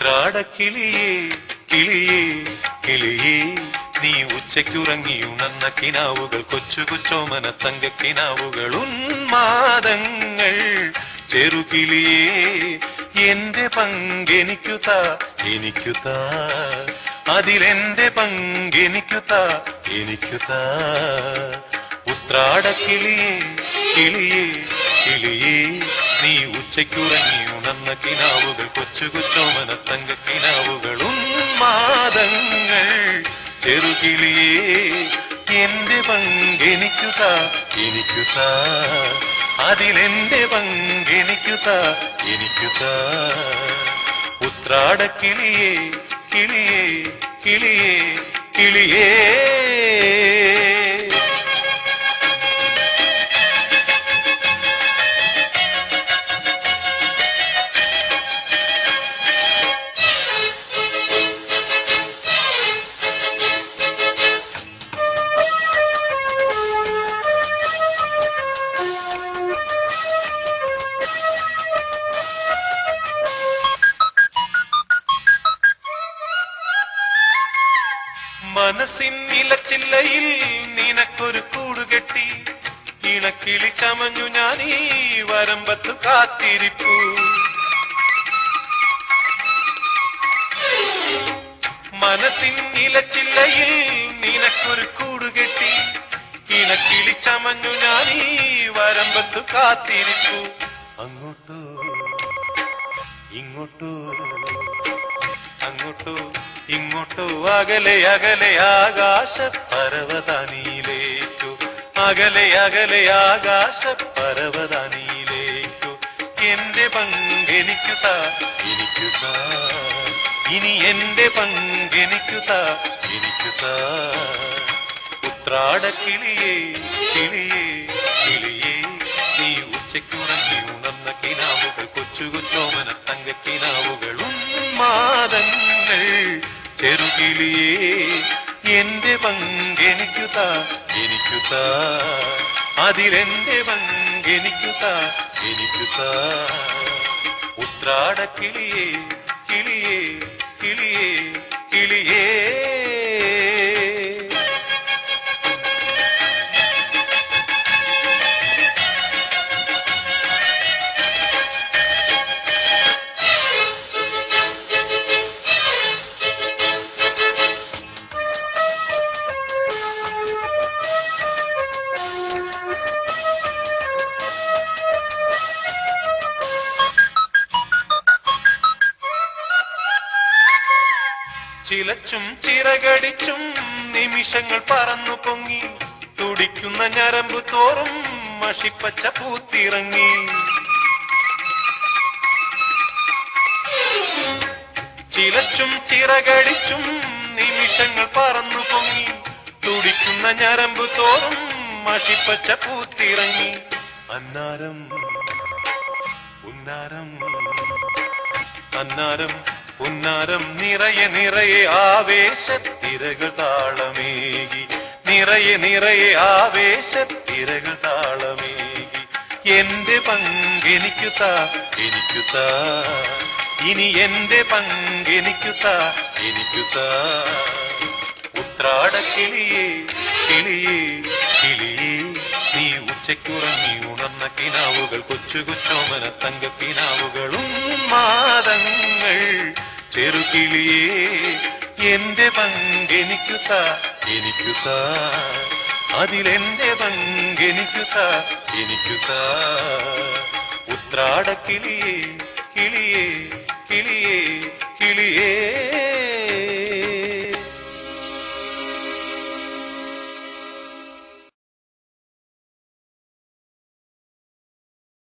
ഉത്രാടക്കിളിയേ കിളിയേ കിളിയേ നീ ഉച്ചയ്ക്കുറങ്ങി ഉണർന്ന കിനാവുകൾ കൊച്ചു കൊച്ചോമന തങ്കക്കിനാവുകൾ ഉന്മാദങ്ങൾ ചെറുകിളിയേ എന്റെ പങ്കെനിക്കുതാ എനിക്കുതാ അതിലെന്റെ പങ്കെനിക്കുതാ എനിക്കുതാ ഉത്രാടക്കിളിയേ കിളിയേ കിളിയേ നീ ഉച്ചയ്ക്കുറങ്ങി ഉണർന്ന കിനാവുകൾ കൊച്ചു കൊച്ചോമന തങ്കക്കിനാവുകൾ ഉന്മാദങ്ങൾ ചെറുകിളിയേ എന്റെ പങ്കെനിക്കുതാ എനിക്കുതാ അതിലെന്റെ പങ്കെനിക്കുതാ എനിക്കുതാ ഉത്രാടക്കിളിയേ കിളിയേ കിളിയേ കിളിയേ മനസ്സിൻ ഇലച്ചില്ലയിൽ നിനക്കൊരു കൂടുകെട്ടി ഇണക്കിളി ചമഞ്ഞു ഞാൻ ഈ വരമ്പത്ത് കാത്തിരിപ്പു മനസ്സിൻ ഇലച്ചില്ലയിൽ നിനക്കൊരു കൂടുകെട്ടി ഇണക്കിളി ചമഞ്ഞു ഞാൻ ഈ വരമ്പത്ത് കാത്തിരിപ്പു അങ്ങോട്ടോ ഇങ്ങോട്ടോ അങ്ങോട്ടോ ഇങ്ങോട്ടോ അകലെ അകലെ ആകാശ പർവ്വതനിലേക്കു അകലെ അകലെ ആകാശ പർവ്വതനിലേക്കു എന്റെ പങ്കെനിക്കുതാ എനിക്കുതാ ഇനി എന്റെ പങ്കെനിക്കുതാ എനിക്കുതാ ഉത്രാടക്കിളിയേ കിളിയേ കിളിയേ നീ ഉച്ചയ്ക്കുറങ്ങി ഉണർന്ന കിനാവുകൾ കൊച്ചു കൊച്ചോമന തങ്കക്കിനാവുകൾ ഉന്മാദങ്ങൾ ചെറുകിളിയേ എന്റെ പങ്കെനിക്കുതാ എനിക്കുതാ അതിലെന്റെ പങ്കെനിക്കുതാ എനിക്കുതാ ഉത്രാടക്കിളിയേ കിളിയേ കിളിയേ കിളിയേ ചിലച്ചും ചിറകടിച്ചും നിമിഷങ്ങൾ പറന്നു പൊങ്ങി തുടിക്കുന്ന ഞരമ്പ് തോറും മഷിപ്പച്ച പൂത്തിറങ്ങി ചിലച്ചും ചിറകടിച്ചും നിമിഷങ്ങൾ പറന്നു പൊങ്ങി തുടിക്കുന്ന ഞരമ്പ് തോറും മഷിപ്പച്ച പൂത്തിറങ്ങി അന്നാരം ഉന്നാരം അന്നാരം ഉന്നാരം നിറയെ നിറയെ ആവേശത്തിരകൾ താളമേകി നിറയെ നിറയെ ആവേശത്തിരകൾ താളമേകി എന്റെ പങ്കെനിക്കുതാ എനിക്കുതാ ഇനി എന്റെ പങ്കെനിക്കുതാ എനിക്കുതാ ഉത്രാടക്കിളിയേ കിളിയേ കിളിയേ നീ ഉച്ചയ്ക്കുറങ്ങി ഉണർന്ന കിനാവുകൾ കൊച്ചു കൊച്ചോമന തങ്കക്കിനാവുകൾ ഉന്മാദങ്ങൾ ചെറുകിളിയേ എന്റെ പങ്കെനിക്കുതാ എനിക്കുതാ അതിലെന്റെ പങ്കെനിക്കുതാ എനിക്കുതാ ഉത്രാടക്കിളിയേ കിളിയേ കിളിയേ കിളിയേ